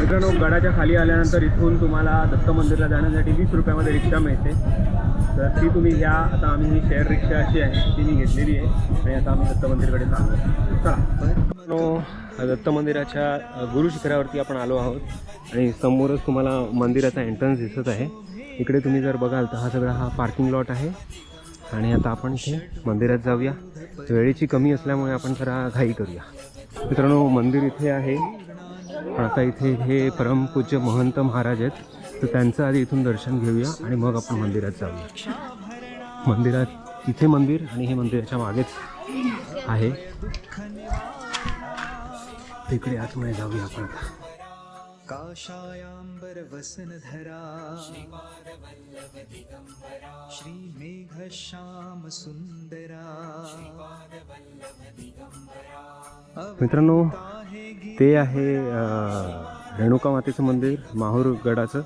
मित्रांनो, गडाच्या खाली आल्यानंतर इथून तुम्हाला दत्त मंदिरला जाण्यासाठी 20 रुपयामध्ये रिक्षा मिळते. तर ती तुम्ही घ्या. आता आम्ही ही शेअर रिक्षा अशी आहे ती मी घेतलेली आहे आणि आता आम्ही दत्त मंदिरकडे चाललो. चला दत्त मंदिराच्या गुरुशिखरावरती आपण आलो आहोत आणि समोरच तुम्हाला मंदिराचा एंट्रन्स दिसत आहे. इकडे तुम्ही जर बघाल तर हा पार्किंग लॉट आहे आणि आता आपण इथे मंदिरात जाऊया. वेळेची कमी असल्यामुळे आपण जरा घाई करूया. मित्रांनो, मंदिर इथे आहे. आता इथे हे परमपूज्य महंत महाराज आहेत, तर त्यांचं आधी इथून दर्शन घेऊया आणि मग आपण मंदिरात जाऊया. मंदिरात इथे मंदिर आणि हे मंदिराच्या मागेच आहे. तिकडे आतमध्ये जाऊया आपण. काशायांबर वसनधरा श्री मेघश्याम सुंदरा. मित्रांनो, ते आहे रेणुका मातेचं मंदिर माहूर गडाचं.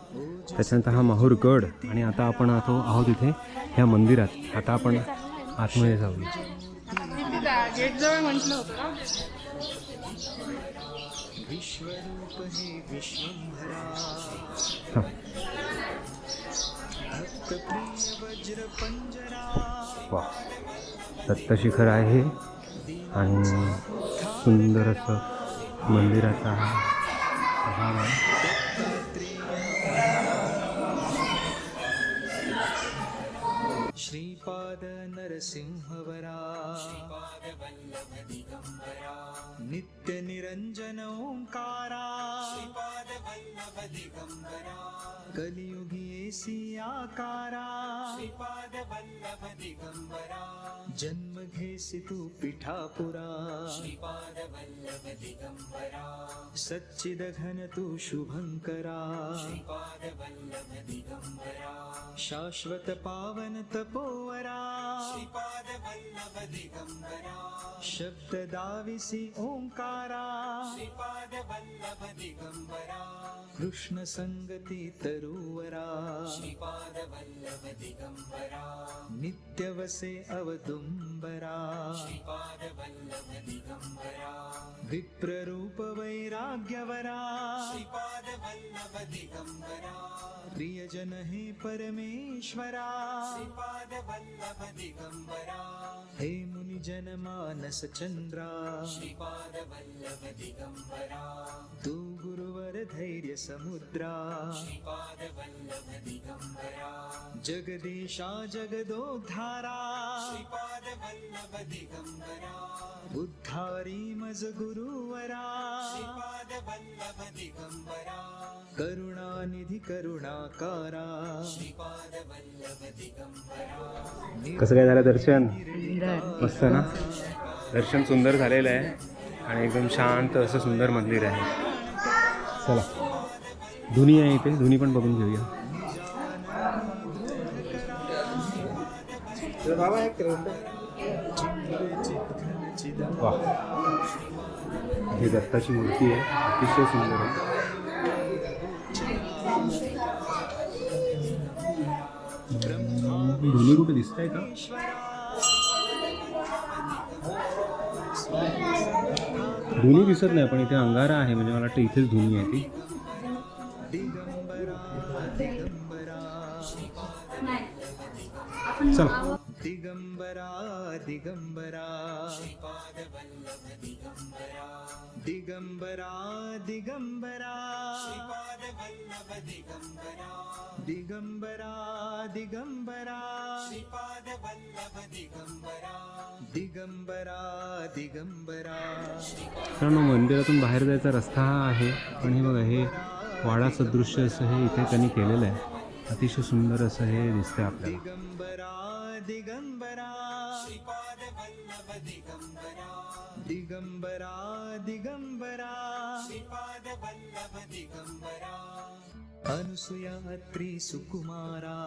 त्याच्यानंतर हा माहूर गड आणि आता आपण आहोत इथे ह्या मंदिरात. आता आपण आतमध्ये जाऊया. गेट जवळ म्हटलं होतं ना. विश्वरूप हे विश्वंभरा भक्तप्रिय वज्र पंजरा. वा, दत्तशिखर आहे आणि सुंदर असं मंदिराचा हा भाग आहे. श्रीपाद नरसिंहवरा नित्य निरंजन ओंकारा. कलियुगी ऐसी आकारा. जन्म घेसी तू पिठापुरा. सच्चिद घन तू शुभंकरा. शाश्वत पावन तपोवरा. शब्द दाविसी ओंकारा. कृष्ण संगती तरुवरा. नित्य वसे अवदुंबरा. विप्ररूप वैराग्यवरा. प्रियजन हे परमेश्वरा. हे मुनिजन मानस चंद्रा. तू गुरुवर धैर्य समुद्रा. जगदीशा जगदोद्धारा. उद्धारी मज गुरुवरा. करुणानिधी करुणाकारा. कसं काय झालं दर्शन? मस्त ना. दर्शन सुंदर झालेलं आहे आणि एकदम शांत असं सुंदर मंदिर आहे. चला, धुनी आहे इथे, धुनी पण बघून घेऊया. वा, ही दत्ताची मूर्ती आहे, अतिशय सुंदर आहे. धुनी कुठे दिसतंय का? धुनी दिसत नाही, पण इथे अंगारा आहे, म्हणजे मला वाटतं इथेच धुनी आहे ती. चला. दिगंबरा दिगंबरा. दिगंबरा दिगंबरा. दिगंबरा दिगंबरा. दिगंबरा दिगंबरा. मित्रांनो, मंदिरातून बाहेर जायचा रस्ता हा आहे, पण हे बघा, हे वाडा सदृश्य असं हे इथे त्यांनी केलेलं आहे. अतिशय सुंदर असं हे दिसतंय आपल्याला. दिगंबरा दिगंबरा. दिगंबरा दिगंबरा. अनुसुया अत्री सुकुमारा.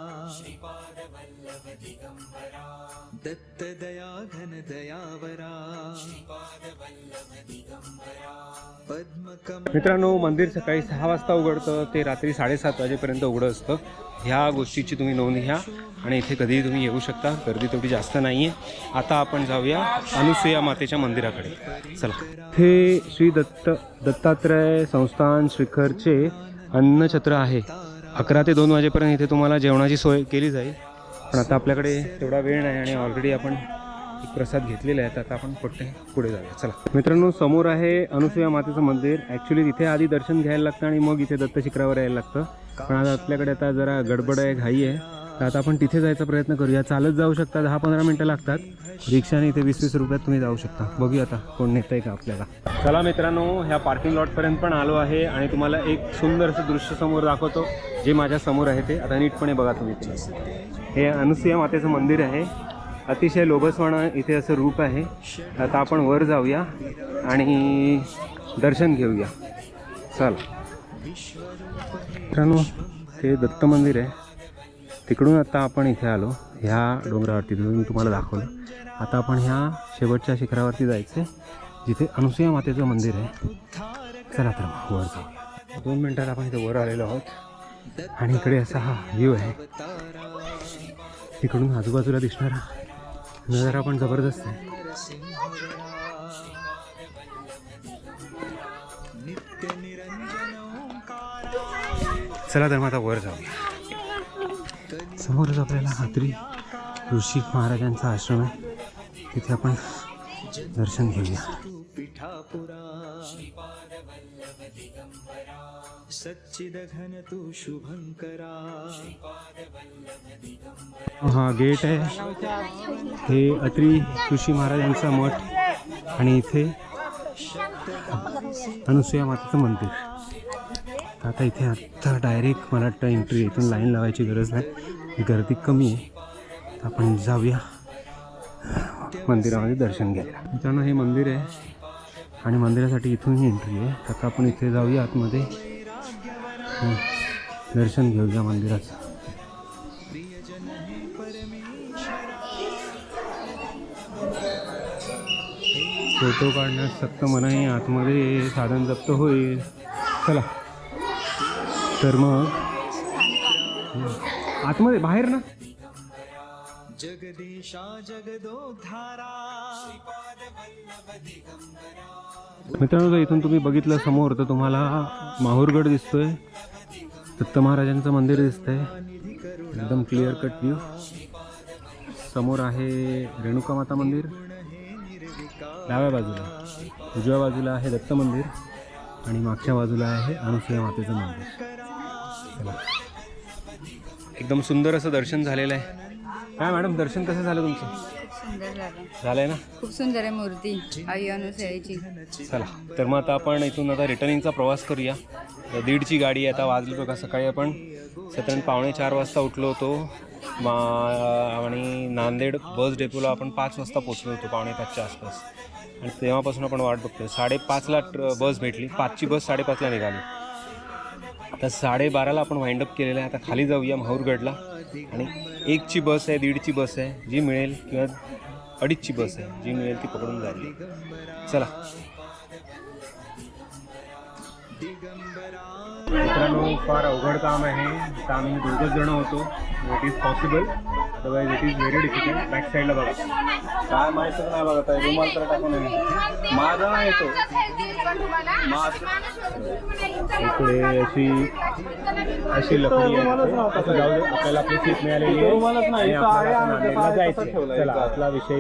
दत्त दया घन दयावरा. पद्म मित्रांनो, मंदिर सकाळी 6 वाजता उघडतं ते रात्री 7:30 वाजेपर्यंत उघडं असतं. ह्या गोष्टीची तुम्ही नोंद घ्या आणि इथे कधीही तुम्ही येऊ शकता. गर्दी तेवढी जास्त नाही आहे. आता आपण जाऊया अनुसूया मातेच्या मंदिराकडे. चला. हे श्री दत्तात्रय संस्थान शिखरचे अन्नछत्र आहे. 11 ते 2 वाजेपर्यंत इथे तुम्हाला जेवणाची सोय केली जाईल. पण आता आपल्याकडे तेवढा वेळ नाही आणि ऑलरेडी आपण एक प्रसाद घेतलेला आहे. तर आता आपण पुढे जाऊया. चला मित्रांनो, समोर आहे अनुसूया मातेचं मंदिर. ॲक्च्युली तिथे आधी दर्शन घ्यायला लागतं आणि मग इथे दत्त शिखरावर यायला लागतं. पण आता आपल्याकडे आता जरा गडबड आहे, घाई आहे. तर आता आपण तिथे जायचा प्रयत्न करूया. चालत जाऊ शकता, 10-15 मिनटं लागतात. रिक्षाने इथे 20-20 रुपयात तुम्ही जाऊ शकता. बघूया आता कोण नेतं आहे का आपल्याला. चला मित्रांनो, ह्या पार्किंग लॉटपर्यंत पण आलो आहे आणि तुम्हाला एक सुंदर असं दृश्य समोर दाखवतो. जे माझ्या समोर आहे ते आता नीटपणे बघा तुम्ही. हे अनुसूया मातेचं मंदिर आहे. अतिशय लोभसवाणं इथे असं रूप आहे. आता आपण वर जाऊया आणि दर्शन घेऊया. चला मित्रांनो, हे दत्त मंदिर आहे. तिकडून आता आपण इथे आलो. ह्या डोंगरावरती मी तुम्हाला दाखवलं. आता आपण ह्या शेवटच्या शिखरावरती जायचं जिथे अनुसूया मातेचं मंदिर आहे. चला तर मग वर जाऊया. 2 मिनटात आपण इथे वर आलेलो आहोत आणि इकडे असा हा व्ह्यू आहे. तिकडून आजूबाजूला दिसणारा नजारा पण जबरदस्त आहे. चला तर मग आता वर जाऊया. समोरच आपल्याला अत्री ऋषी महाराजांचा आश्रम आहे. तिथे आपण दर्शन घेऊया. सच्चिदघन तू शुभंकरा. हा गेट आहे. हे अत्री ऋषी महाराजांचा मठ आणि इथे अनुसूया मातेचं मंदिर. आता इथे आत्ता डायरेक्ट मला वाटतं एंट्री. इथून लाईन लावायची गरज नाही, गर्दी कमी आहे. आपण जाऊया मंदिरामध्ये दर्शन घ्यायला. मित्रांनो, हे मंदिर आहे आणि मंदिरासाठी इथून ही एंट्री आहे. आता आपण इथे जाऊया आतमध्ये, दर्शन घेऊया मंदिराचं. फोटो काढण्यास सक्त मनाई. आतमध्ये साधन जप्त होईल. चला तर मग आतमध्ये, बाहेर ना. जगदीशा जगदोद्धारा. मित्रांनो, जर इथून तुम्ही बघितलं समोर तर तुम्हाला माहूरगड दिसतोय. दत्त महाराजांचं मंदिर दिसतंय. एकदम क्लिअर कट व्ह्यू. समोर आहे रेणुका माता मंदिर. डाव्या बाजूला, उजव्या बाजूला आहे दत्त मंदिर आणि मागच्या बाजूला आहे अनुसूया मातेचं मंदिर. चला, एकदम सुंदर असं दर्शन झालेलं आहे. काय मॅडम, दर्शन कसं झालं तुमचं? सुंदर झालं. झालंय ना? खूप सुंदर आहे मूर्ती आई अनुसूयाची. चला तर मग आता आपण इथून आता रिटर्निंगचा प्रवास करूया. 1:30ची गाडी आहे. आता वाजली बघा, सकाळी आपण साधारण 3:45 वाजता उठलो होतो आणि नांदेड बस डेपोला आपण 5 वाजता पोचलो होतो, 4:45च्या आसपास. आणि तेव्हापासून आपण वाट बघतोय. 5:30ला बस भेटली. 5ची बस 5:30ला निघाली. आता 12:30ला आपण वाइंडअप केलेलं आहे. आता खाली जाऊया माहूरगडला. आणि 1ची बस आहे, 1:30ची बस आहे जी मिळेल, किंवा 2:30ची बस आहे जी मिळेल ती पकडून जाईल. चला मित्रांनो, फार अवघड काम आहे. आता आम्ही 2 जण होतो. It is possible, otherwise it is very difficult. Back साईडला बघा, काय माहितीच नाही बघत आहे. रुमाल तर टाकून माझा नाही येतो. इकडे अशी लकडी आहे. जाऊ दे, आपल्याला आपली सीट मिळालेली आहे. चला, आपला विषय